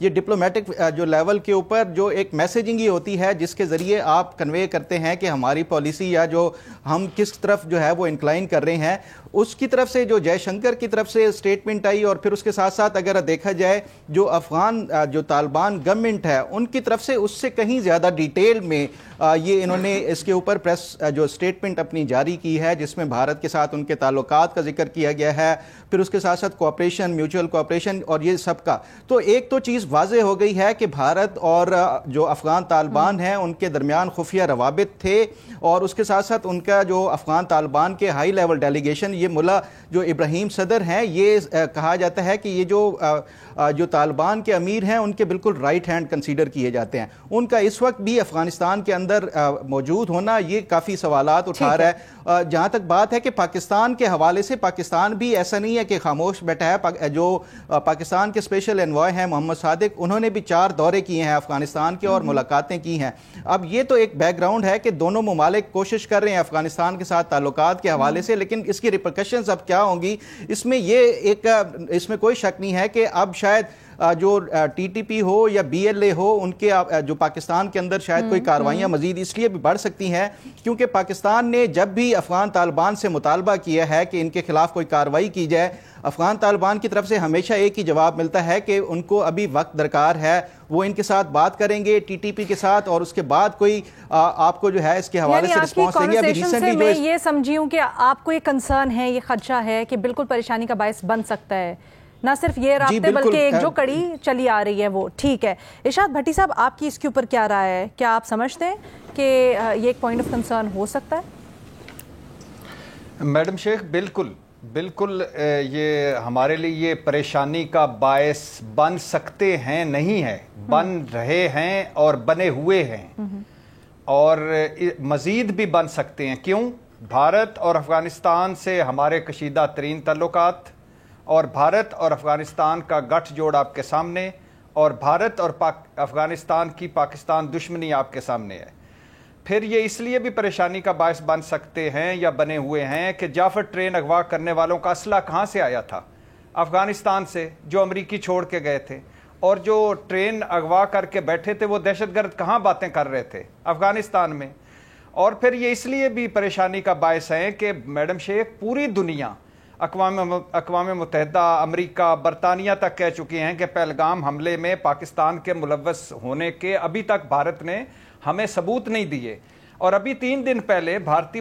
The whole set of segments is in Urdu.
یہ ڈپلومیٹک جو لیول کے اوپر جو ایک میسیجنگ ہی ہوتی ہے جس کے ذریعے آپ کنوے کرتے ہیں کہ ہماری پالیسی یا جو ہم کس طرف جو ہے وہ انکلائن کر رہے ہیں، اس کی طرف سے جو جے شنکر کی طرف سے اسٹیٹمنٹ آئی اور پھر اس کے ساتھ ساتھ اگر دیکھا جائے جو افغان جو طالبان گورنمنٹ ہے ان کی طرف سے اس سے کہیں زیادہ ڈیٹیل میں یہ انہوں نے اس کے اوپر پریس جو اسٹیٹمنٹ اپنی جاری کی ہے جس میں بھارت کے ساتھ ان کے تعلقات کا ذکر کیا گیا ہے، پھر اس کے ساتھ ساتھ کوآپریشن، میوچول کوآپریشن اور یہ سب کا. تو ایک تو چیز واضح ہو گئی ہے کہ بھارت اور جو افغان طالبان ہیں ان کے درمیان خفیہ روابط تھے، اور اس کے ساتھ ساتھ ان کا جو افغان طالبان کے ہائی لیول ڈیلیگیشن یہ ملا جو ابراہیم صدر ہیں، یہ کہا جاتا ہے کہ یہ جو طالبان کے امیر ہیں ان کے بالکل رائٹ ہینڈ کنسیڈر کیے جاتے ہیں. ان کا اس وقت بھی افغانستان کے اندر موجود ہونا یہ کافی سوالات اٹھا رہا ہے. جہاں تک بات ہے کہ پاکستان کے حوالے سے پاکستان بھی ایسا نہیں ہے کہ خاموش بیٹھا ہے. جو پاکستان کے اسپیشل انوائے ہیں محمد صادق، انہوں نے بھی 4 دورے کیے ہیں افغانستان کے اور ملاقاتیں کی ہیں. اب یہ تو ایک بیک گراؤنڈ ہے کہ دونوں ممالک کوشش کر رہے ہیں افغانستان کے ساتھ تعلقات کے حوالے سے، لیکن اس کی ریپرکشنز اب کیا ہوں گی اس میں کوئی شک نہیں ہے کہ اب شاید جو ٹی ٹی پی ہو یا بی ایل اے ہو ان کے جو پاکستان کے اندر شاید کوئی کارروائیاں مزید اس لیے بھی بڑھ سکتی ہیں کیونکہ پاکستان نے جب بھی افغان طالبان سے مطالبہ کیا ہے کہ ان کے خلاف کوئی کارروائی کی جائے، افغان طالبان کی طرف سے ہمیشہ ایک ہی جواب ملتا ہے کہ ان کو ابھی وقت درکار ہے، وہ ان کے ساتھ بات کریں گے ٹی ٹی پی کے ساتھ اور اس کے بعد کوئی آپ کو جو ہے اس کے حوالے سے رسپانس دیں گے. ابھی ریسنٹلی میں یہ سمجھی ہوں کہ آپ کو یہ کنسرن ہے، یہ خدشہ ہے کہ بالکل پریشانی کا باعث بن سکتا ہے نہ صرف یہ رابطے بلکہ ایک جو کڑی چلی آ رہی ہے وہ. ٹھیک ہے ارشاد بھٹی صاحب، آپ کی اس کے اوپر کیا رائے ہے؟ کیا آپ سمجھتے ہیں کہ یہ ایک پوائنٹ آف کنسرن ہو سکتا ہے؟ میڈم شیخ بالکل یہ ہمارے لیے یہ پریشانی کا باعث بن سکتے ہیں، نہیں ہے، بن رہے ہیں اور بنے ہوئے ہیں اور مزید بھی بن سکتے ہیں. کیوں؟ بھارت اور افغانستان سے ہمارے کشیدہ ترین تعلقات اور بھارت اور افغانستان کا گٹھ جوڑ آپ کے سامنے اور بھارت اور افغانستان کی پاکستان دشمنی آپ کے سامنے ہے. پھر یہ اس لیے بھی پریشانی کا باعث بن سکتے ہیں یا بنے ہوئے ہیں کہ جعفر ٹرین اغوا کرنے والوں کا اسلحہ کہاں سے آیا تھا؟ افغانستان سے، جو امریکی چھوڑ کے گئے تھے. اور جو ٹرین اغوا کر کے بیٹھے تھے وہ دہشت گرد کہاں باتیں کر رہے تھے؟ افغانستان میں. اور پھر یہ اس لیے بھی پریشانی کا باعث ہے کہ میڈم شیخ پوری دنیا، اقوام متحدہ، امریکہ، برطانیہ تک کہہ چکے ہیں کہ پہلگام حملے میں پاکستان کے ملوث ہونے کے ابھی تک بھارت نے ہمیں ثبوت نہیں دیے. اور ابھی 3 دن پہلے بھارتی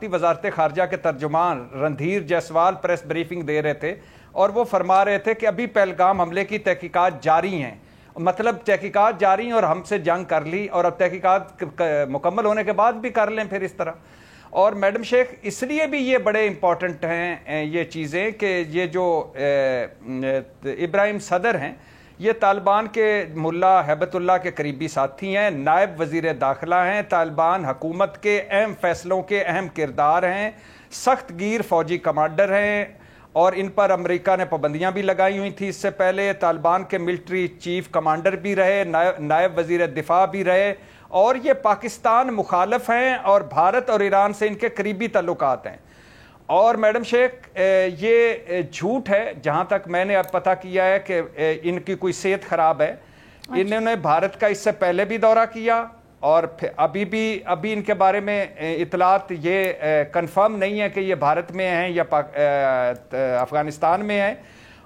وزارت خارجہ کے ترجمان رندھیر جیسوال پریس بریفنگ دے رہے تھے اور وہ فرما رہے تھے کہ ابھی پہلگام حملے کی تحقیقات جاری ہیں. مطلب تحقیقات جاری ہیں اور ہم سے جنگ کر لی اور اب تحقیقات مکمل ہونے کے بعد بھی کر لیں پھر اس طرح. اور میڈم شیخ اس لیے بھی یہ بڑے امپورٹنٹ ہیں یہ چیزیں کہ یہ جو ابراہیم صدر ہیں یہ طالبان کے ملا ہیبت اللہ کے قریبی ساتھی ہیں، نائب وزیر داخلہ ہیں، طالبان حکومت کے اہم فیصلوں کے اہم کردار ہیں، سخت گیر فوجی کمانڈر ہیں اور ان پر امریکہ نے پابندیاں بھی لگائی ہوئی تھی اس سے پہلے. طالبان کے ملٹری چیف کمانڈر بھی رہے، نائب وزیر دفاع بھی رہے اور یہ پاکستان مخالف ہیں اور بھارت اور ایران سے ان کے قریبی تعلقات ہیں. اور میڈم شیخ یہ جھوٹ ہے، جہاں تک میں نے اب پتہ کیا ہے کہ ان کی کوئی صحت خراب ہے. انہوں نے بھارت کا اس سے پہلے بھی دورہ کیا اور ابھی ان کے بارے میں اطلاعات یہ کنفرم نہیں ہے کہ یہ بھارت میں ہیں یا افغانستان میں ہیں.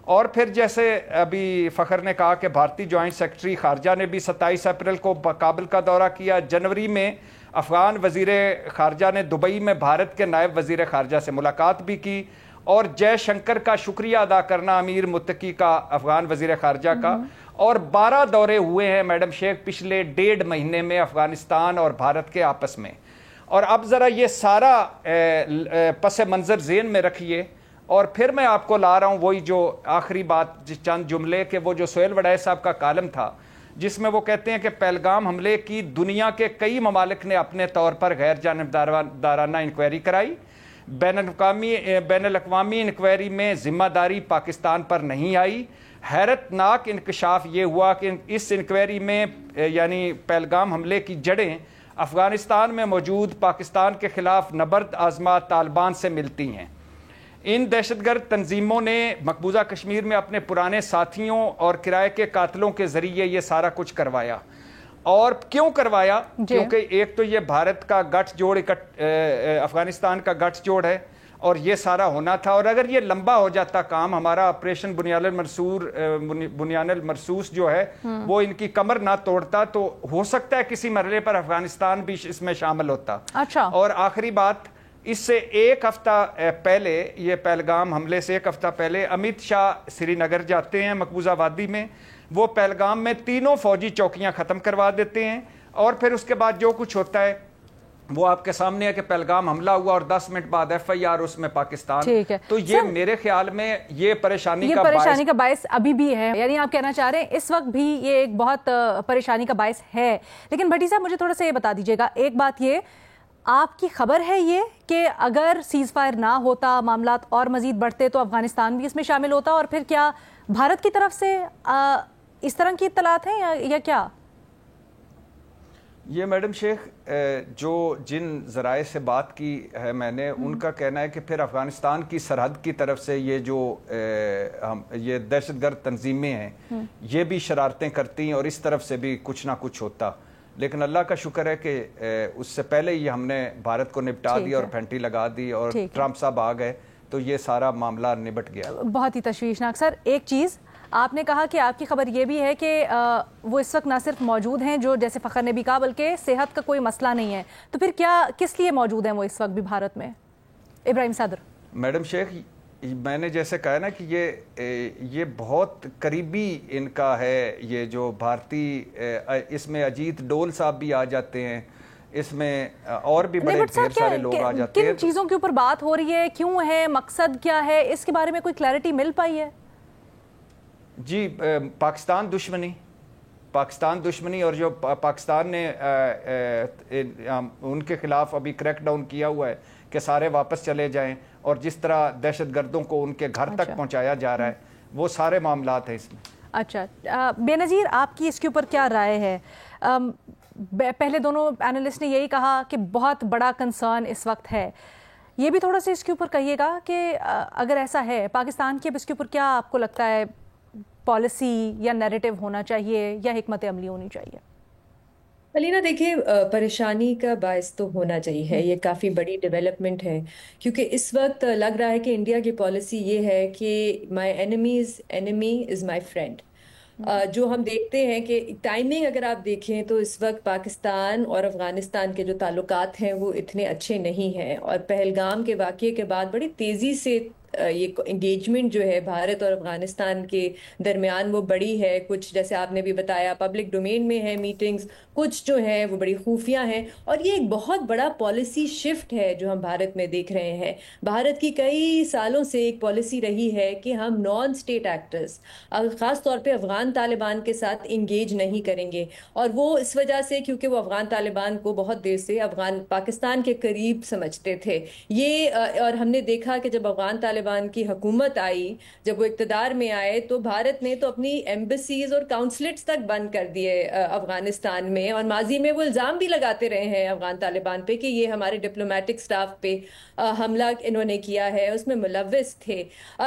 اور پھر جیسے ابھی فخر نے کہا کہ بھارتی جوائنٹ سیکرٹری خارجہ نے بھی 27 اپریل کو کابل کا دورہ کیا. جنوری میں افغان وزیر خارجہ نے دبئی میں بھارت کے نائب وزیر خارجہ سے ملاقات بھی کی اور جے شنکر کا شکریہ ادا کرنا امیر متقی کا افغان وزیر خارجہ کا. اور 12 دورے ہوئے ہیں میڈم شیخ پچھلے 1.5 مہینے میں افغانستان اور بھارت کے آپس میں. اور اب ذرا یہ سارا پس منظر ذہن میں رکھیے اور پھر میں آپ کو لا رہا ہوں وہی جو آخری بات چند جملے کہ وہ جو سہیل وڈائے صاحب کا کالم تھا جس میں وہ کہتے ہیں کہ پہلگام حملے کی دنیا کے کئی ممالک نے اپنے طور پر غیر جانبدارانہ انکوائری کرائی. بین الاقوامی انکوائری میں ذمہ داری پاکستان پر نہیں آئی. حیرت ناک انکشاف یہ ہوا کہ اس انکوائری میں یعنی پہلگام حملے کی جڑیں افغانستان میں موجود پاکستان کے خلاف نبرد آزما طالبان سے ملتی ہیں. ان دہشت گرد تنظیموں نے مقبوضہ کشمیر میں اپنے پرانے ساتھیوں اور کرائے کے قاتلوں کے ذریعے یہ سارا کچھ کروایا. اور کیوں کروایا؟ کیونکہ ایک تو یہ بھارت کا گٹھ جوڑ افغانستان کا گٹھ جوڑ ہے اور یہ سارا ہونا تھا. اور اگر یہ لمبا ہو جاتا کام, ہمارا آپریشن بنیان المرصوص جو ہے وہ ان کی کمر نہ توڑتا, تو ہو سکتا ہے کسی مرحلے پر افغانستان بھی اس میں شامل ہوتا. اور آخری بات, اس سے ایک ہفتہ پہلے, یہ پہلگام حملے سے ایک ہفتہ پہلے امت شاہ سری نگر جاتے ہیں مقبوضہ وادی میں. وہ پہلگام میں 3 فوجی چوکیاں ختم کروا دیتے ہیں اور پھر اس کے بعد جو کچھ ہوتا ہے وہ آپ کے سامنے ہے کہ پہلگام حملہ ہوا اور 10 منٹ بعد FIR اس میں پاکستان. تو یہ میرے خیال میں یہ پریشانی کا باعث ابھی بھی ہے. یعنی آپ کہنا چاہ رہے ہیں اس وقت بھی یہ ایک بہت پریشانی کا باعث ہے. لیکن بھٹی صاحب مجھے تھوڑا سا یہ بتا دیجیے گا, ایک بات یہ, آپ کی خبر ہے یہ کہ اگر سیز فائر نہ ہوتا, معاملات اور مزید بڑھتے تو افغانستان بھی اس میں شامل ہوتا, اور پھر کیا بھارت کی طرف سے اس طرح کی اطلاعات ہیں یا کیا؟ یہ میڈم شیخ جو جن ذرائع سے بات کی ہے میں نے, ان کا کہنا ہے کہ پھر افغانستان کی سرحد کی طرف سے یہ جو یہ دہشت گرد تنظیمیں ہیں یہ بھی شرارتیں کرتی ہیں اور اس طرف سے بھی کچھ نہ کچھ ہوتا. لیکن اللہ کا شکر ہے کہ اس سے پہلے ہی ہم نے بھارت کو نپٹا دیا اور پھینٹی لگا دی اور ٹرمپ صاحب آ گئے تو یہ سارا معاملہ نبٹ گیا. بہت ہی تشویشناک. سر ایک چیز آپ نے کہا کہ آپ کی خبر یہ بھی ہے کہ وہ اس وقت نہ صرف موجود ہیں, جو جیسے فخر نے بھی کہا, بلکہ صحت کا کوئی مسئلہ نہیں ہے. تو پھر کیا کس لیے موجود ہیں وہ اس وقت بھی بھارت میں؟ ابراہیم صدر. میڈم شیخ میں نے جیسے کہا نا کہ یہ بہت قریبی ان کا ہے, یہ جو بھارتی, اس میں اجیت ڈول صاحب بھی آ جاتے ہیں, اس میں اور بھی بڑے ڈھیر سارے لوگ آ جاتے ہیں. کن چیزوں کے اوپر بات ہو رہی ہے, کیوں ہے, مقصد کیا ہے, اس کے بارے میں کوئی کلیئرٹی مل پائی ہے؟ جی پاکستان دشمنی اور جو پاکستان نے ان کے خلاف ابھی کریک ڈاؤن کیا ہوا ہے کہ سارے واپس چلے جائیں, اور جس طرح دہشت گردوں کو ان کے گھر تک پہنچایا جا رہا ہے, وہ سارے معاملات ہیں اس میں. اچھا بے نظیر, آپ کی اس کے اوپر کیا رائے ہے؟ پہلے دونوں پینلسٹ نے یہی کہا کہ بہت بڑا کنسرن اس وقت ہے. یہ بھی تھوڑا سا اس کے اوپر کہیے گا کہ اگر ایسا ہے پاکستان کی, اب اس کے اوپر کیا آپ کو لگتا ہے پالیسی یا نیریٹو ہونا چاہیے یا حکمت عملی ہونی چاہیے؟ علینا دیکھیں, پریشانی کا باعث تو ہونا چاہیے, یہ کافی بڑی ڈیولپمنٹ ہے, کیونکہ اس وقت لگ رہا ہے کہ انڈیا کی پالیسی یہ ہے کہ my enemies enemy is my friend. جو ہم دیکھتے ہیں کہ ٹائمنگ اگر آپ دیکھیں تو اس وقت پاکستان اور افغانستان کے جو تعلقات ہیں وہ اتنے اچھے نہیں ہیں, اور پہلگام کے واقعے کے بعد بڑی تیزی سے یہ انگیجمنٹ جو ہے بھارت اور افغانستان کے درمیان وہ بڑی ہے. کچھ جیسے آپ نے بھی بتایا پبلک ڈومین میں ہے میٹنگز, کچھ جو ہیں وہ بڑی خفیہ ہیں, اور یہ ایک بہت بڑا پالیسی شفٹ ہے جو ہم بھارت میں دیکھ رہے ہیں. بھارت کی کئی سالوں سے ایک پالیسی رہی ہے کہ ہم نان اسٹیٹ ایکٹرز, خاص طور پہ افغان طالبان کے ساتھ انگیج نہیں کریں گے, اور وہ اس وجہ سے کیونکہ وہ افغان طالبان کو بہت دیر سے پاکستان کے قریب سمجھتے تھے یہ. اور ہم نے دیکھا کہ جب افغان طالبان کی حکومت آئی, جب وہ اقتدار میں آئے, تو بھارت نے تو اپنی ایمبیسیز اور کاؤنسلیٹس تک بند کر دیے افغانستان میں, اور ماضی میں وہ الزام بھی لگاتے رہے ہیں افغان طالبان پہ کہ یہ ہمارے ڈپلومیٹک سٹاف پہ حملہ انہوں نے کیا ہے, اس میں ملوث تھے.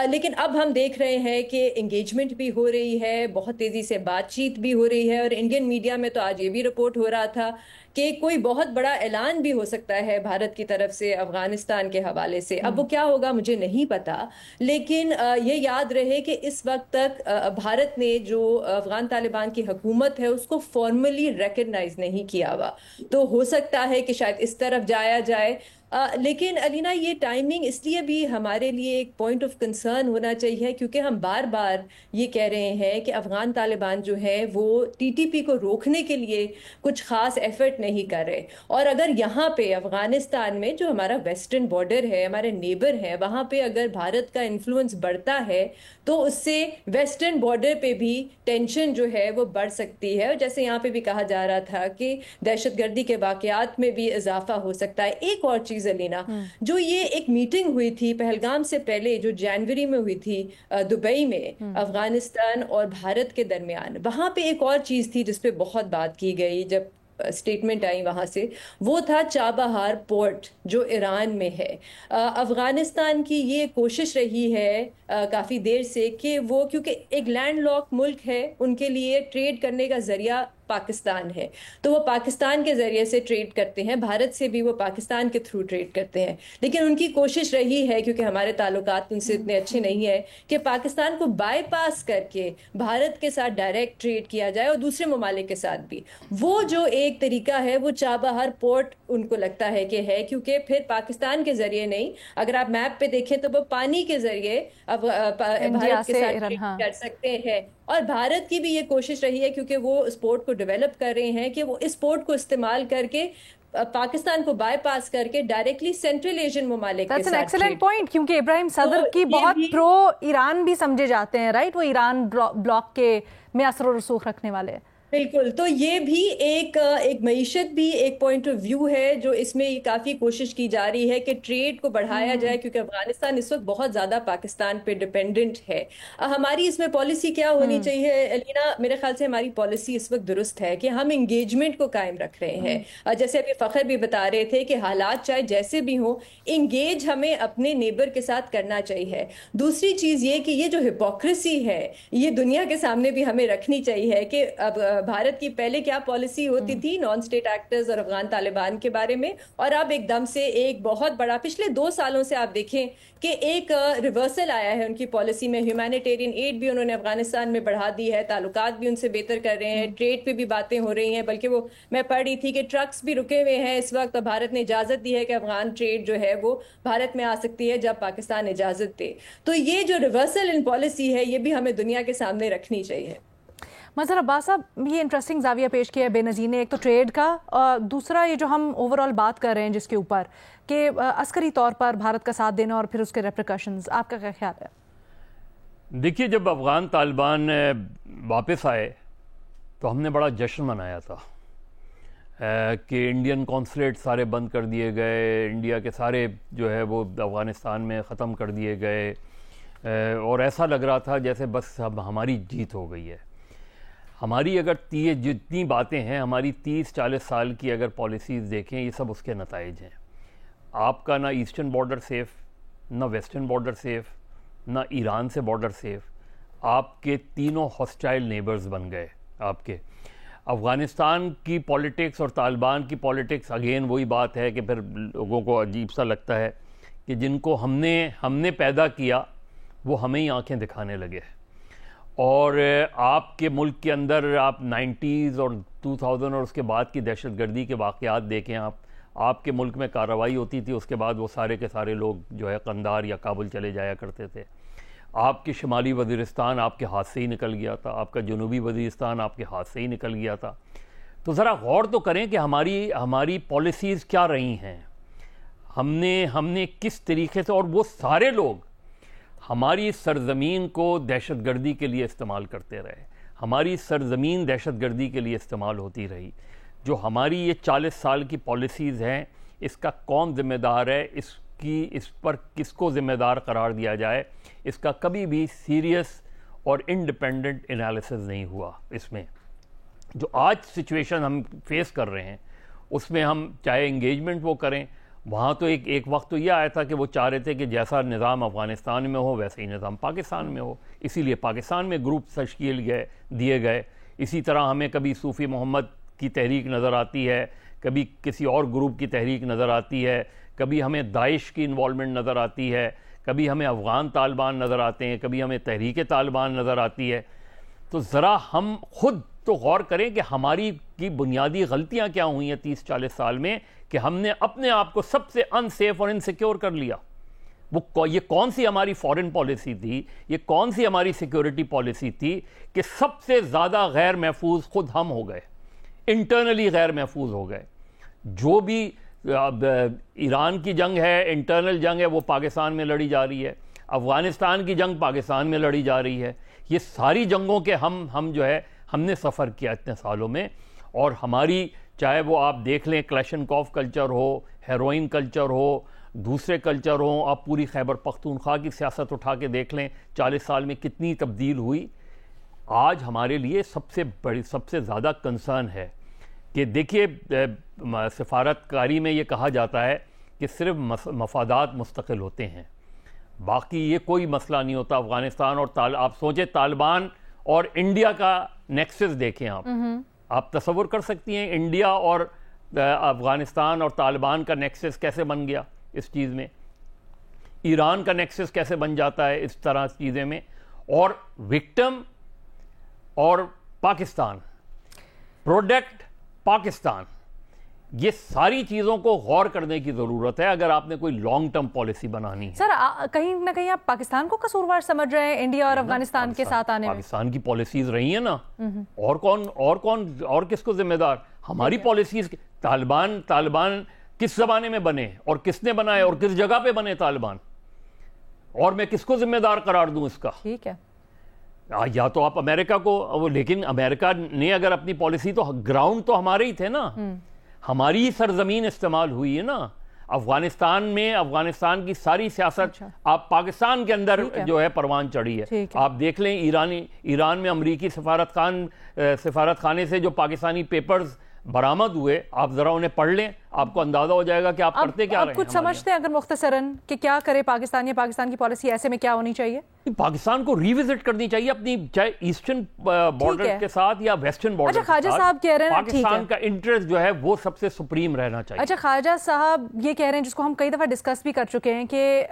لیکن اب ہم دیکھ رہے ہیں کہ انگیجمنٹ بھی ہو رہی ہے, بہت تیزی سے بات چیت بھی ہو رہی ہے, اور انڈین میڈیا میں تو آج یہ بھی رپورٹ ہو رہا تھا کہ کوئی بہت بڑا اعلان بھی ہو سکتا ہے بھارت کی طرف سے افغانستان کے حوالے سے. اب وہ کیا ہوگا مجھے نہیں پتا, لیکن یہ یاد رہے کہ اس وقت تک بھارت نے جو افغان طالبان کی حکومت ہے اس کو فارملی ریکگنائز نہیں کیا ہوا. تو ہو سکتا ہے کہ شاید اس طرف جایا جائے. لیکن علینا یہ ٹائمنگ اس لیے بھی ہمارے لیے ایک پوائنٹ آف کنسرن ہونا چاہیے کیونکہ ہم بار بار یہ کہہ رہے ہیں کہ افغان طالبان جو ہے وہ TTP کو روکنے کے لیے کچھ خاص ایفرٹ نہیں کر رہے. اور اگر یہاں پہ افغانستان میں جو ہمارا ویسٹرن بارڈر ہے, ہمارے نیبر ہیں, وہاں پہ اگر بھارت کا انفلوئنس بڑھتا ہے تو اس سے ویسٹرن بارڈر پہ بھی ٹینشن جو ہے وہ بڑھ سکتی ہے. اور جیسے یہاں پہ بھی کہا جا رہا تھا کہ دہشت گردی کے واقعات میں بھی اضافہ ہو سکتا ہے. ایک اور چیز علینا, جو یہ ایک میٹنگ ہوئی تھی پہلگام سے پہلے جو جنوری میں ہوئی تھی دبئی میں افغانستان اور بھارت کے درمیان, وہاں پہ ایک اور چیز تھی جس پہ بہت بات کی گئی. جب اسٹیٹمنٹ آئی وہاں سے وہ تھا چابہار پورٹ جو ایران میں ہے. افغانستان کی یہ کوشش رہی ہے کافی دیر سے کہ وہ کیونکہ ایک لینڈ لاک ملک ہے ان کے لیے ٹریڈ کرنے کا ذریعہ پاکستان ہے تو وہ پاکستان کے ذریعے سے ٹریڈ کرتے ہیں, بھارت سے بھی وہ پاکستان کے تھرو ٹریڈ کرتے ہیں. لیکن ان کی کوشش رہی ہے کیونکہ ہمارے تعلقات ان سے اتنے اچھے نہیں ہیں کہ پاکستان کو بائی پاس کر کے بھارت کے ساتھ ڈائریکٹ ٹریڈ کیا جائے اور دوسرے ممالک کے ساتھ بھی. وہ جو ایک طریقہ ہے وہ چابہار پورٹ ان کو لگتا ہے کہ ہے کیونکہ پھر پاکستان کے ذریعے نہیں, اگر آپ میپ پہ دیکھیں تو وہ پانی کے ذریعے بھارت کے ساتھ ٹریڈ کر سکتے ہیں. اور بھارت کی بھی یہ کوشش رہی ہے کیونکہ وہ اس پورٹ کو ڈیولپ کر رہے ہیں کہ وہ اس پورٹ کو استعمال کر کے پاکستان کو بائی پاس کر کے ڈائریکٹلی سینٹرل ایشین ممالک کے ساتھ. ایکسلنٹ پوائنٹ, کیونکہ ابراہیم صدر کی بہت پرو ایران بھی سمجھے جاتے ہیں, رائٹ, وہ ایران بلاک کے میں اثر و رسوخ رکھنے والے ہیں. بالکل, تو یہ بھی ایک معیشت بھی ایک پوائنٹ آف ویو ہے جو اس میں کافی کوشش کی جا رہی ہے کہ ٹریڈ کو بڑھایا جائے کیونکہ افغانستان اس وقت بہت زیادہ پاکستان پہ ڈیپینڈنٹ ہے. ہماری اس میں پالیسی کیا ہونی چاہیے الینا؟ میرے خیال سے ہماری پالیسی اس وقت درست ہے کہ ہم انگیجمنٹ کو قائم رکھ رہے ہیں. جیسے ابھی فخر بھی بتا رہے تھے کہ حالات چاہے جیسے بھی ہوں انگیج ہمیں اپنے نیبر کے ساتھ کرنا چاہیے. دوسری چیز یہ کہ یہ جو ہپوکریسی ہے یہ دنیا کے سامنے بھی ہمیں رکھنی چاہیے کہ اب بھارت کی پہلے کیا پالیسی ہوتی تھی نان اسٹیٹ ایکٹرز اور افغان طالبان کے بارے میں, اور اب ایک دم سے ایک بہت بڑا پچھلے 2 سالوں سے آپ دیکھیں کہ ایک ریورسل آیا ہے ان کی پالیسی میں. ہیومینیٹیرین ایڈ بھی انہوں نے افغانستان میں بڑھا دی ہے, تعلقات بھی ان سے بہتر کر رہے ہیں, ٹریڈ پہ بھی باتیں ہو رہی ہیں, بلکہ وہ میں پڑھ رہی تھی کہ ٹرکس بھی رکے ہوئے ہیں اس وقت. بھارت نے اجازت دی ہے کہ افغان ٹریڈ جو ہے وہ بھارت میں آ سکتی ہے جب پاکستان اجازت دے. تو یہ جو ریورسل ان پالیسی ہے یہ بھی ہمیں دنیا کے سامنے رکھنی چاہیے. مظہر عباس صاحب, یہ انٹرسٹنگ زاویہ پیش کیا ہے بے نظیر نے, ایک تو ٹریڈ کا, اور دوسرا یہ جو ہم اوور آل بات کر رہے ہیں جس کے اوپر کہ عسکری طور پر بھارت کا ساتھ دینا اور پھر اس کے ریپریکاشنز, آپ کا کیا خیال ہے؟ دیکھیے, جب افغان طالبان واپس آئے تو ہم نے بڑا جشن منایا تھا کہ انڈین قونصلیٹ سارے بند کر دیے گئے, انڈیا کے سارے جو ہے وہ افغانستان میں ختم کر دیے گئے, اور ایسا لگ رہا تھا جیسے بس اب ہماری جیت ہو گئی ہے. ہماری اگر جتنی باتیں ہیں, ہماری 30-40 سال کی اگر پالیسیز دیکھیں, یہ سب اس کے نتائج ہیں. آپ کا نہ ایسٹرن بارڈر سیف, نہ ویسٹرن بارڈر سیف, نہ ایران سے بارڈر سیف. آپ کے تینوں ہاسٹائل نیبرز بن گئے. آپ کے افغانستان کی پولیٹکس اور طالبان کی پولیٹکس اگین وہی بات ہے کہ پھر لوگوں کو عجیب سا لگتا ہے کہ جن کو ہم نے پیدا کیا وہ ہمیں ہی آنکھیں دکھانے لگے. اور آپ کے ملک کے اندر آپ 90s اور 2000 اور اس کے بعد کی دہشت گردی کے واقعات دیکھیں. آپ کے ملک میں کارروائی ہوتی تھی, اس کے بعد وہ سارے کے سارے لوگ جو ہے قندھار یا کابل چلے جایا کرتے تھے. آپ کے شمالی وزیرستان آپ کے ہاتھ سے ہی نکل گیا تھا, آپ کا جنوبی وزیرستان آپ کے ہاتھ سے ہی نکل گیا تھا. تو ذرا غور تو کریں کہ ہماری پالیسیز کیا رہی ہیں, ہم نے کس طریقے سے, اور وہ سارے لوگ ہماری سرزمین کو دہشت گردی کے لیے استعمال کرتے رہے. ہماری سرزمین دہشت گردی کے لیے استعمال ہوتی رہی. جو ہماری یہ 40 سال کی پالیسیز ہیں, اس کا کون ذمہ دار ہے, اس پر کس کو ذمہ دار قرار دیا جائے, اس کا کبھی بھی سیریس اور انڈیپینڈنٹ انالیسز نہیں ہوا. اس میں جو آج سچویشن ہم فیس کر رہے ہیں اس میں ہم چاہے انگیجمنٹ وہ کریں, وہاں تو ایک وقت تو یہ آیا تھا کہ وہ چاہ رہے تھے کہ جیسا نظام افغانستان میں ہو ویسے ہی نظام پاکستان میں ہو, اسی لیے پاکستان میں گروپ تشکیل دیے گئے. اسی طرح ہمیں کبھی صوفی محمد کی تحریک نظر آتی ہے, کبھی کسی اور گروپ کی تحریک نظر آتی ہے, کبھی ہمیں داعش کی انوالومنٹ نظر آتی ہے, کبھی ہمیں افغان طالبان نظر آتے ہیں, کبھی ہمیں تحریک طالبان نظر آتی ہے. تو ذرا ہم خود تو غور کریں کہ ہماری کی بنیادی غلطیاں کیا ہوئی ہیں 30-40 سال میں کہ ہم نے اپنے آپ کو سب سے انسیف اور انسیکیور کر لیا. یہ کون سی ہماری فورن پالیسی تھی, یہ کون سی ہماری سیکیورٹی پالیسی تھی کہ سب سے زیادہ غیر محفوظ خود ہم ہو گئے, انٹرنلی غیر محفوظ ہو گئے. جو بھی ایران کی جنگ ہے, انٹرنل جنگ ہے, وہ پاکستان میں لڑی جا رہی ہے. افغانستان کی جنگ پاکستان میں لڑی جا رہی ہے. یہ ساری جنگوں کے ہم جو ہے ہم نے سفر کیا اتنے سالوں میں. اور ہماری چاہے وہ آپ دیکھ لیں کلیشنکوف کلچر ہو, ہیروئن کلچر ہو, دوسرے کلچر ہوں, آپ پوری خیبر پختونخوا کی سیاست اٹھا کے دیکھ لیں 40 سال میں کتنی تبدیل ہوئی. آج ہمارے لیے سب سے زیادہ کنسرن ہے کہ دیکھیے سفارتکاری میں یہ کہا جاتا ہے کہ صرف مفادات مستقل ہوتے ہیں، باقی یہ کوئی مسئلہ نہیں ہوتا افغانستان اور آپ سوچیں طالبان اور انڈیا کا نیکسس دیکھیں آپ تصور کر سکتی ہیں انڈیا اور افغانستان اور طالبان کا نیکسس کیسے بن گیا اس چیز میں، ایران کا نیکسس کیسے بن جاتا ہے اس طرح چیزیں میں، اور وکٹم اور پاکستان، پروڈکٹ پاکستان، یہ ساری چیزوں کو غور کرنے کی ضرورت ہے اگر آپ نے کوئی لانگ ٹرم پالیسی بنانی ہے۔ سر کہیں نہ کہیں آپ پاکستان کو قصوروار سمجھ رہے ہیں انڈیا اور افغانستان کے ساتھ آنے میں؟ پاکستان کی پالیسیز رہی ہیں نا، اور کس کو ذمہ دار؟ ہماری پالیسیز۔ طالبان کس زمانے میں بنے اور کس نے بنائے اور کس جگہ پہ بنے طالبان، اور میں کس کو ذمہ دار قرار دوں اس کا؟ ٹھیک ہے، یا تو آپ امریکہ کو، لیکن امریکہ نے اگر اپنی پالیسی، تو گراؤنڈ تو ہمارے ہی تھے نا، ہماری سرزمین استعمال ہوئی ہے نا افغانستان میں، افغانستان کی ساری سیاست آپ پاکستان کے اندر جو ہے پروان چڑھی ہے۔ آپ دیکھ لیں ایران میں امریکی سفارت خانے سے جو پاکستانی پیپرز برآمد ہوئے، آپ ذرا انہیں پڑھ لیں، آپ کو اندازہ ہو جائے گا کہ آپ کرتے کیا رہے ہیں۔ آپ کچھ سمجھتے ہیں اگر مختصراً کہ کیا کرے پاکستان یا پاکستان کی پالیسی ایسے میں کیا ہونی چاہیے؟ پاکستان کو ری وزٹ کرنی چاہیے اپنی، چاہے ایسٹرن بارڈر کے ساتھ یا ویسٹرن بارڈر کے ساتھ۔ خواجہ صاحب کہہ رہے ہیں پاکستان کا انٹرسٹ جو ہے وہ سب سے سپریم رہنا چاہیے۔ اچھا، خواجہ صاحب یہ کہہ رہے ہیں، جس کو ہم کئی دفعہ ڈسکس بھی کر چکے ہیں، کہ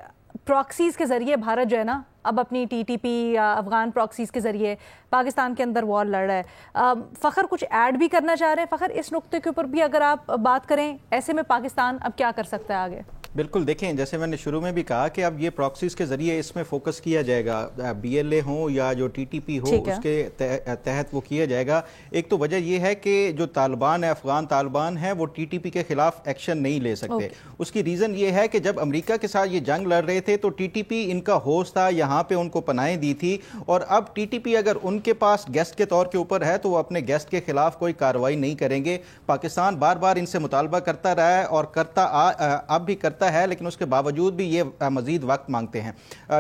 پراکسیز کے ذریعے بھارت جو ہے نا اب اپنی ٹی ٹی پی یا افغان پراکسیز کے ذریعے پاکستان کے اندر وار لڑ رہا ہے۔ فخر کچھ ایڈ بھی کرنا چاہ رہے ہیں؟ فخر اس نقطے کے اوپر بھی اگر آپ بات کریں، ایسے میں پاکستان اب کیا کر سکتا ہے آگے؟ بالکل، دیکھیں جیسے میں نے شروع میں بھی کہا کہ اب یہ پراکسیز کے ذریعے اس میں فوکس کیا جائے گا، بی ایل اے ہو یا جو ٹی ٹی پی ہو، اس کے تحت وہ کیا جائے گا۔ ایک تو وجہ یہ ہے کہ جو طالبان ہے، افغان طالبان ہیں، وہ ٹی ٹی پی کے خلاف ایکشن نہیں لے سکتے۔ اس کی ریزن یہ ہے کہ جب امریکہ کے ساتھ یہ جنگ لڑ رہے تھے تو ٹی ٹی پی ان کا ہوسٹ تھا، یہاں پہ ان کو پناہیں دی تھی، اور اب ٹی ٹی پی اگر ان کے پاس گیسٹ کے طور کے اوپر ہے تو وہ اپنے گیسٹ کے خلاف کوئی کارروائی نہیں کریں گے۔ پاکستان بار بار ان سے مطالبہ کرتا رہا ہے اور اب بھی کرتا ہے، لیکن اس کے باوجود بھی یہ مزید وقت مانگتے ہیں۔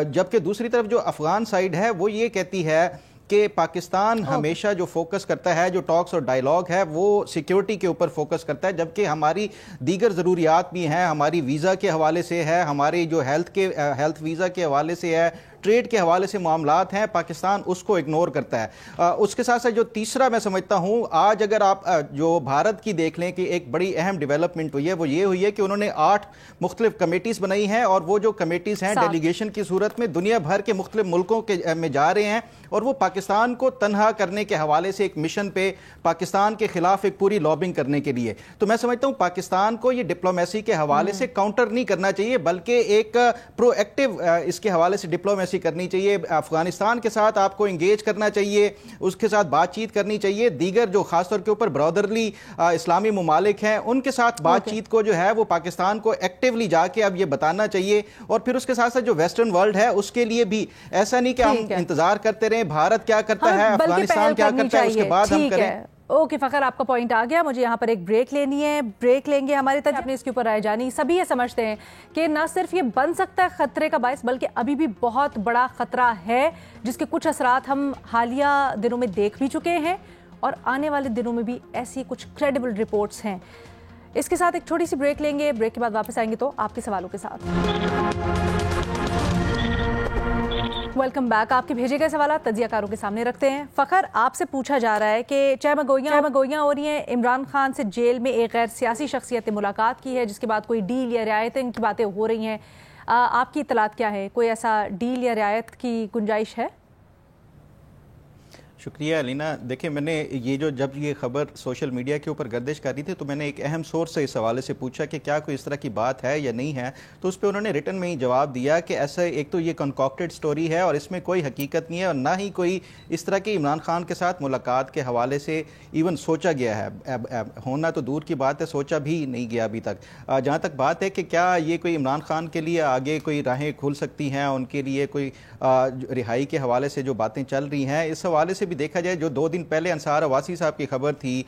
جبکہ دوسری طرف جو افغان سائیڈ ہے وہ یہ کہتی ہے کہ پاکستان ہمیشہ جو فوکس کرتا ہے، جو ٹاکس اور ڈائیلاگ ہے، وہ سیکیورٹی کے اوپر فوکس کرتا ہے، جبکہ ہماری دیگر ضروریات بھی ہیں، ہماری ویزا کے حوالے سے ہے، ہماری جو ہیلتھ ویزا کے حوالے سے ہے، ٹریڈ کے حوالے سے معاملات ہیں، پاکستان اس کو اگنور کرتا ہے۔ اس کے ساتھ ساتھ جو تیسرا میں سمجھتا ہوں، آج اگر آپ جو بھارت کی دیکھ لیں کہ ایک بڑی اہم ڈیولپمنٹ ہوئی ہے، وہ یہ ہوئی ہے کہ انہوں نے 8 مختلف کمیٹیز بنائی ہیں، اور وہ جو کمیٹیز ہیں ڈیلیگیشن کی صورت میں دنیا بھر کے مختلف ملکوں میں جا رہے ہیں، اور وہ پاکستان کو تنہا کرنے کے حوالے سے ایک مشن پہ پاکستان کے خلاف ایک پوری لابنگ کرنے کے لیے۔ تو میں سمجھتا ہوں پاکستان کو یہ ڈپلومیسی کے حوالے سے کاؤنٹر نہیں کرنا چاہیے، بلکہ ایک پرو ایکٹیو اس کے حوالے سے ڈپلومیسی کرنی چاہیے۔ افغانستان کے ساتھ آپ کو انگیج کرنا چاہیے، اس کے ساتھ بات چیت کرنی چاہیے، دیگر جو خاص طور کے اوپر برادرلی اسلامی ممالک ہیں ان کے ساتھ بات چیت کو جو ہے وہ پاکستان کو ایکٹیولی جا کے اب یہ بتانا چاہیے، اور پھر اس کے ساتھ ساتھ جو ویسٹرن ورلڈ ہے اس کے لیے بھی ایسا نہیں کہ ہم انتظار کرتے رہیں بھارت کیا کرتا ہے، افغانستان کیا کرتا ہے، اس کے بعد ہم کریں۔ اوکے فخر، آپ کا پوائنٹ آ گیا، مجھے یہاں پر ایک بریک لینی ہے، بریک لیں گے، ہماری طرف اپنے اس کے اوپر رائے جانی۔ سبھی یہ سمجھتے ہیں کہ نہ صرف یہ بن سکتا ہے خطرے کا باعث، بلکہ ابھی بھی بہت بڑا خطرہ ہے جس کے کچھ اثرات ہم حالیہ دنوں میں دیکھ بھی چکے ہیں، اور آنے والے دنوں میں بھی ایسی کچھ کریڈیبل رپورٹس ہیں۔ اس کے ساتھ ایک چھوٹی سی بریک لیں گے، بریک کے بعد واپس آئیں گے تو آپ کے سوالوں کے ساتھ۔ Welcome back. آپ کے بھیجے گئے سوالات تجزیہ کاروں کے سامنے رکھتے ہیں۔ فخر، آپ سے پوچھا جا رہا ہے کہ چاہے گوئیاں ہو رہی ہیں، عمران خان سے جیل میں ایک غیر سیاسی شخصیت نے ملاقات کی ہے جس کے بعد کوئی ڈیل یا رعایتیں کی باتیں ہو رہی ہیں، آپ کی اطلاعات کیا ہے؟ کوئی ایسا ڈیل یا رعایت کی گنجائش ہے؟ شکریہ علینا۔ دیکھیں میں نے جب یہ خبر سوشل میڈیا کے اوپر گردش کر رہی تھی تو میں نے ایک اہم سورس سے اس حوالے سے پوچھا کہ کیا کوئی اس طرح کی بات ہے یا نہیں ہے، تو اس پہ انہوں نے ریٹن میں ہی جواب دیا کہ ایسا ایک تو یہ کنکاکٹڈ سٹوری ہے اور اس میں کوئی حقیقت نہیں ہے، اور نہ ہی کوئی اس طرح کی عمران خان کے ساتھ ملاقات کے حوالے سے ایون سوچا گیا ہے، ہونا تو دور کی بات ہے، سوچا بھی نہیں گیا ابھی تک۔ جہاں تک بات ہے کہ کیا یہ کوئی عمران خان کے لیے آگے کوئی راہیں کھل سکتی ہیں، ان کے لیے کوئی رہائی کے حوالے سے جو باتیں چل رہی ہیں، اس حوالے سے بھی دیکھا جائے جو 2 دن پہلے انصار عواسی صاحب کی خبر تھی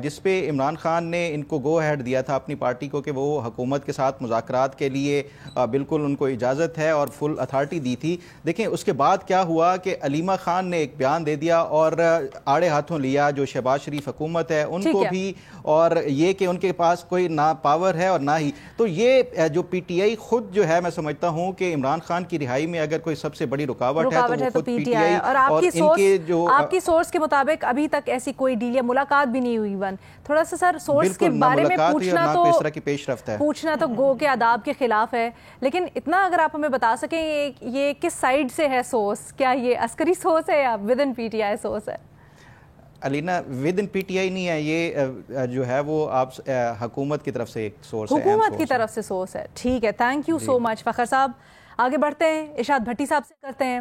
جس پہ عمران خان نے ان کو گو ہیڈ دیا تھا اپنی پارٹی کو کہ وہ حکومت کے ساتھ مذاکرات کے لیے بالکل ان کو اجازت ہے اور فل اتھارٹی دی تھی. دیکھیں اس کے بعد کیا ہوا کہ علیمہ خان نے ایک بیان دے دیا اور آڑے ہاتھوں لیا جو شہباز شریف حکومت ہے ان کو بھی, اور یہ کہ ان کے پاس کوئی نہ پاور ہے اور نہ ہی. تو یہ جو پی ٹی آئی خود جو ہے میں سمجھتا ہوں کہ عمران خان کی رہائی میں اگر کوئی سب سے بڑی رکاوٹ ہے تو وہ خود پی ٹی آئی. اور آپ کی سورس کے مطابق ابھی تک ایسی کوئی ڈیل یا ملاقات بھی نہیں ہوئی. تھوڑا سا سر سورس کے بارے میں پوچھنا تو گو کے آداب کے خلاف ہے, لیکن اتنا اگر آپ ہمیں بتا سکیں یہ کس سائیڈ سے ہے سورس, کیا یہ عسکری سورس ہے یا with in P T I source ہے؟ علینا with in P T I نہیں ہے, یہ جو ہے وہ آپ حکومت کی طرف سے ایک سورس ہے, حکومت کی طرف سے سورس ہے. ٹھیک ہے, تھینک یو سو مچ فخر صاحب. آگے بڑھتے ہیں, ارشاد بھٹی صاحب سے کرتے ہیں.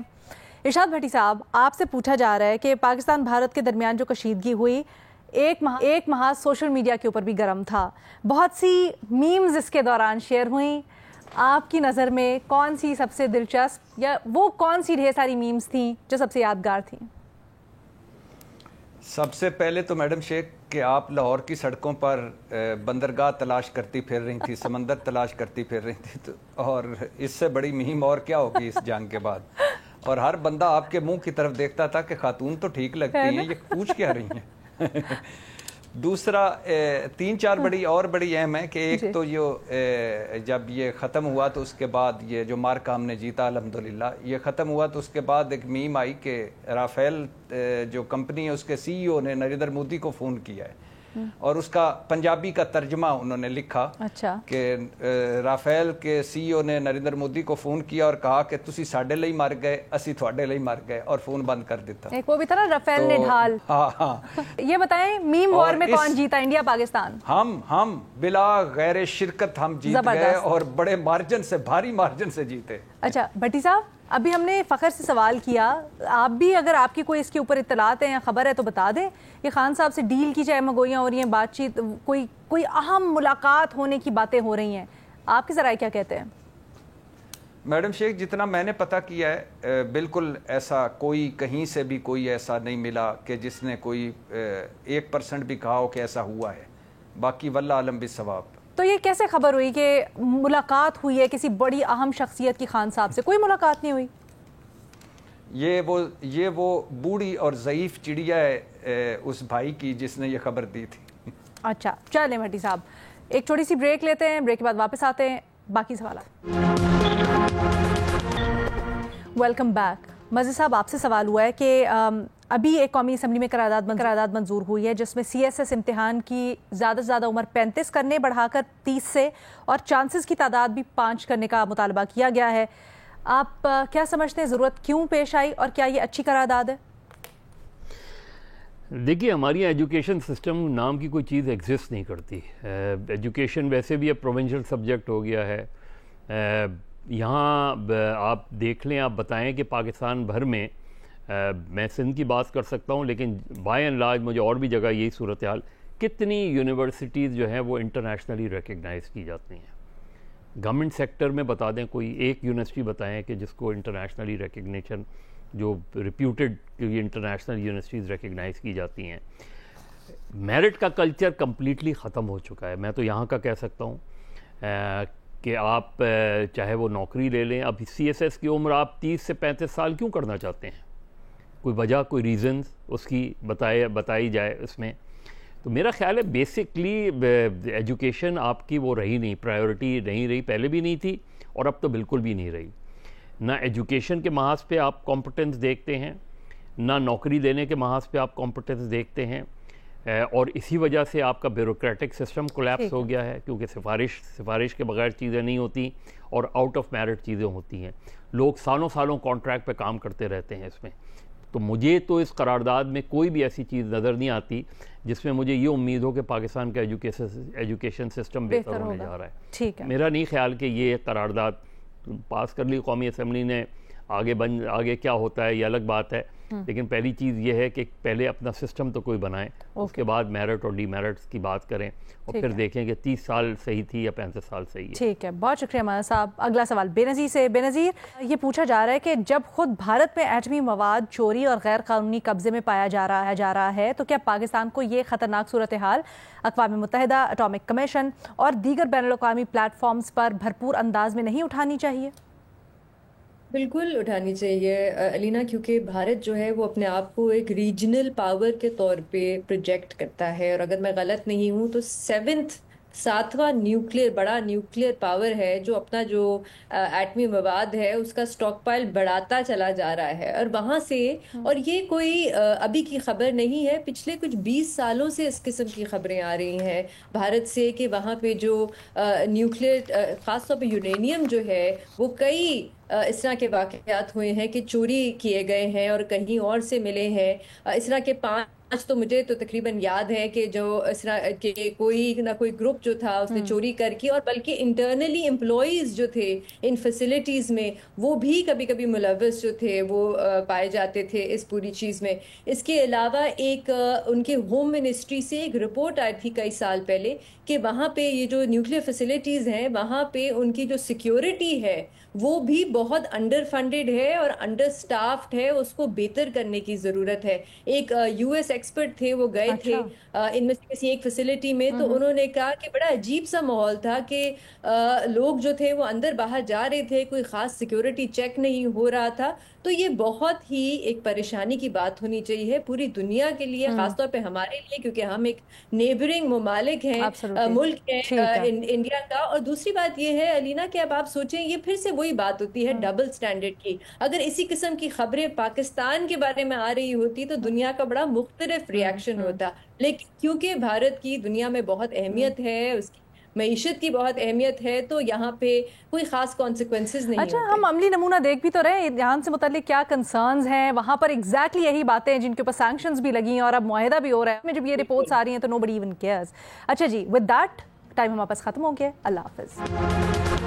ارشاد بھٹی صاحب, آپ سے پوچھا جا رہا ہے کہ پاکستان بھارت کے درمیان جو کشیدگی ہوئی ایک ماہ سوشل میڈیا کے اوپر بھی گرم تھا, بہت سی میمز اس کے دوران شیئر ہوئیں. آپ کی نظر میں کون سی سب سے دلچسپ یا وہ کون سی ڈھیر ساری میمز تھیں جو سب سے یادگار تھیں؟ سب سے پہلے تو میڈم شیخ کہ آپ لاہور کی سڑکوں پر بندرگاہ تلاش کرتی پھر رہی تھی, سمندر تلاش کرتی پھر رہی تھی, اور اس سے بڑی مہم اور کیا ہوگی اس جنگ کے بعد. اور ہر بندہ آپ کے منہ کی طرف دیکھتا تھا کہ خاتون تو ٹھیک لگتی ہیں, یہ پوچھ کیا رہی ہیں. دوسرا 3-4 بڑی اہم ہے کہ ایک تو جب یہ ختم ہوا تو اس کے بعد یہ جو مارکا ہم نے جیتا الحمدللہ, یہ ختم ہوا تو اس کے بعد ایک میم آئی کہ رافیل جو کمپنی ہے اس کے سی ای او نے نریندر مودی کو فون کیا ہے اور اس کا پنجابی کا ترجمہ انہوں نے لکھا کہ رافیل کے سی ای او نے نریندر مودی کو فون کیا اور کہا کہ تسی ساڈے لئی مر گئے اسی تھوڑے لئی مر گئے, اور فون بند کر دیتا. ایک وہ بھی تھا نا رافیل نے ڈھال. یہ بتائیں میم وار میں کون جیتا, انڈیا پاکستان؟ ہم بلا غیر شرکت ہم جیت گئے اور بڑے مارجن سے, بھاری مارجن سے جیتے. اچھا بھٹی صاحب, ابھی ہم نے فخر سے سوال کیا, آپ بھی اگر آپ کی کوئی اس کے اوپر اطلاعات ہیں یا خبر ہے تو بتا دیں. یہ خان صاحب سے ڈیل کی چاہے مگوئیاں ہو رہی ہیں, بات چیت, کوئی اہم ملاقات ہونے کی باتیں ہو رہی ہیں, آپ کے ذرائع کیا کہتے ہیں؟ میڈم شیخ جتنا میں نے پتہ کیا ہے بالکل ایسا کوئی کہیں سے بھی کوئی ایسا نہیں ملا کہ جس نے کوئی 1% بھی کہا ہو کہ ایسا ہوا ہے. باقی واللہ عالم بالصواب. تو یہ کیسے خبر ہوئی کہ ملاقات ہوئی ہے کسی بڑی اہم شخصیت کی خان صاحب سے؟ کوئی ملاقات نہیں ہوئی. یہ وہ بوڑھی اور ضعیف چڑیا ہے اس بھائی کی جس نے یہ خبر دی تھی. اچھا چلیں بھٹی صاحب, ایک چھوٹی سی بریک لیتے ہیں, بریک کے بعد واپس آتے ہیں باقی سوالات. Welcome back. مزید صاحب, آپ سے سوال ہوا ہے کہ ابھی ایک قومی اسمبلی میں قرارداد منظور ہوئی ہے جس میں سی ایس ایس امتحان کی زیادہ سے زیادہ عمر 35 کرنے بڑھا کر 30 سے اور چانسز کی تعداد بھی 5 کرنے کا مطالبہ کیا گیا ہے. آپ کیا سمجھتے ہیں, ضرورت کیوں پیش آئی اور کیا یہ اچھی قرارداد ہے؟ دیکھیے ہماری ایجوکیشن سسٹم نام کی کوئی چیز ایگزسٹ نہیں کرتی. ایجوکیشن ویسے بھی اب پروونشل سبجیکٹ ہو گیا ہے. یہاں آپ دیکھ لیں, آپ بتائیں کہ پاکستان بھر میں, میں سندھ کی بات کر سکتا ہوں لیکن بائی اینڈ لارج مجھے اور بھی جگہ یہی صورتحال, کتنی یونیورسٹیز جو ہیں وہ انٹرنیشنلی ریکگنائز کی جاتی ہیں. گورنمنٹ سیکٹر میں بتا دیں کوئی ایک یونیورسٹی بتائیں کہ جس کو انٹرنیشنلی ریکگنیشن, جو ریپیوٹیڈ انٹرنیشنل یونیورسٹیز ریکگنائز کی جاتی ہیں. میرٹ کا کلچر کمپلیٹلی ختم ہو چکا ہے. میں تو یہاں کا کہہ سکتا ہوں کہ آپ چاہے وہ نوکری لے لیں, اب سی ایس ایس کی عمر آپ 30 سے 35 سال کیوں کرنا چاہتے ہیں؟ کوئی وجہ, کوئی ریزنز اس کی بتائی جائے اس میں. تو میرا خیال ہے بیسکلی ایجوکیشن آپ کی وہ رہی نہیں, پرائیورٹی نہیں رہی, پہلے بھی نہیں تھی اور اب تو بالکل بھی نہیں رہی. نہ ایجوکیشن کے محاذ پہ آپ کمپٹنس دیکھتے ہیں, نہ نوکری لینے کے محاذ پہ آپ کمپٹنس دیکھتے ہیں, اور اسی وجہ سے آپ کا بیوروکریٹک سسٹم کولیپس ہو گیا ہے کیونکہ سفارش کے بغیر چیزیں نہیں ہوتی اور آؤٹ آف میرٹ چیزیں ہوتی ہیں. لوگ سالوں کانٹریکٹ پہ کام کرتے رہتے ہیں اس میں. تو مجھے تو اس قرارداد میں کوئی بھی ایسی چیز نظر نہیں آتی جس میں مجھے یہ امید ہو کہ پاکستان کا ایجوکیشن سسٹم بہتر ہونے جا رہا ہے. میرا نہیں خیال کہ یہ قرارداد پاس کر لی قومی اسمبلی نے, آگے کیا ہوتا ہے یہ الگ بات ہے، لیکن پہلی چیز یہ ہے کہ پہلے اپنا سسٹم تو کوئی بنائیں، اس کے بعد میرٹ اور ڈی میرٹس کی بات کریں اور پھر دیکھیں کہ 30 سال صحیح تھی یا 35 سال صحیح ہے۔ ٹھیک ہے، بہت شکریہ مولانا صاحب۔ اگلا سوال بے نظیر سے۔ بے نظیر، یہ پوچھا جا رہا ہے کہ جب خود بھارت میں ایٹمی مواد چوری اور غیر قانونی قبضے میں پایا جا رہا ہے تو کیا پاکستان کو یہ خطرناک صورتحال اقوام متحدہ، اٹامک کمیشن اور دیگر بین الاقوامی پلیٹ فارمز پر بھرپور انداز میں نہیں اٹھانی چاہیے؟ بالکل اٹھانی چاہیے علینا، کیونکہ بھارت جو ہے وہ اپنے آپ کو ایک ریجنل پاور کے طور پہ پروجیکٹ کرتا ہے، اور اگر میں غلط نہیں ہوں تو ساتواں بڑا نیوکلیئر پاور ہے جو اپنا جو ایٹمی مواد ہے اس کا سٹاک پائل بڑھاتا چلا جا رہا ہے، اور وہاں سے، اور یہ کوئی ابھی کی خبر نہیں ہے، پچھلے کچھ 20 سالوں سے اس قسم کی خبریں آ رہی ہیں بھارت سے کہ وہاں پہ جو نیوکلیئر خاص طور پہ یورینیم جو ہے وہ کئی اس طرح کے واقعات ہوئے ہیں کہ چوری کیے گئے ہیں اور کہیں اور سے ملے ہیں۔ اس طرح کے 5 تو مجھے تو تقریباً یاد ہے کہ جو اس طرح کہ کوئی نہ کوئی گروپ جو تھا اس نے چوری کر کے، اور بلکہ انٹرنلی امپلائیز جو تھے ان فیسلٹیز میں وہ بھی کبھی کبھی ملوث جو تھے وہ پائے جاتے تھے اس پوری چیز میں۔ اس کے علاوہ ایک ان کے ہوم منسٹری سے ایک رپورٹ آئی تھی کئی سال پہلے کہ وہاں پہ یہ جو نیوکلیئر فیسلٹیز ہیں وہاں پہ ان کی جو سیکیورٹی ہے وہ بھی بہت انڈر فنڈڈ ہے اور انڈر سٹافڈ ہے، اس کو بہتر کرنے کی ضرورت ہے۔ ایک یو ایس ایکسپرٹ تھے، وہ گئے تھے ان میں سے کسی ایک فیسلٹی میں، تو انہوں نے کہا کہ بڑا عجیب سا ماحول تھا کہ لوگ جو تھے وہ اندر باہر جا رہے تھے، کوئی خاص سیکیورٹی چیک نہیں ہو رہا تھا۔ تو یہ بہت ہی ایک پریشانی کی بات ہونی چاہیے پوری دنیا کے لیے، خاص طور پہ ہمارے لیے، کیونکہ ہم ایک نیبرنگ ممالک ہیں، ملک ہے انڈیا کا۔ اور دوسری بات یہ ہے علینا کہ اب آپ سوچیں، یہ پھر سے وہی بات ہوتی ہے ڈبل سٹینڈرڈ کی۔ اگر اسی قسم کی خبریں پاکستان کے بارے میں آ رہی ہوتی تو دنیا کا بڑا مختلف ریاکشن ہوتا، لیکن کیونکہ بھارت کی دنیا میں بہت اہمیت ہے، اس کی معیشت کی بہت اہمیت ہے، تو یہاں پہ کوئی خاص کانسیکوینسز نہیں ہوتے۔ اچھا، ہم عملی نمونہ دیکھ بھی تو رہے ہیں ایران سے متعلق کیا کنسرنز ہیں، وہاں پر ایگزیکٹلی یہی باتیں ہیں جن کے اوپر سینکشنز بھی لگی ہیں اور اب معاہدہ بھی ہو رہا ہے، جب یہ رپورٹس آ رہی ہیں تو نو بڈی ایون کیئرز۔ اچھا جی، ود دیٹ ٹائم ہمارے پاس ختم ہو گیا۔ اللہ حافظ۔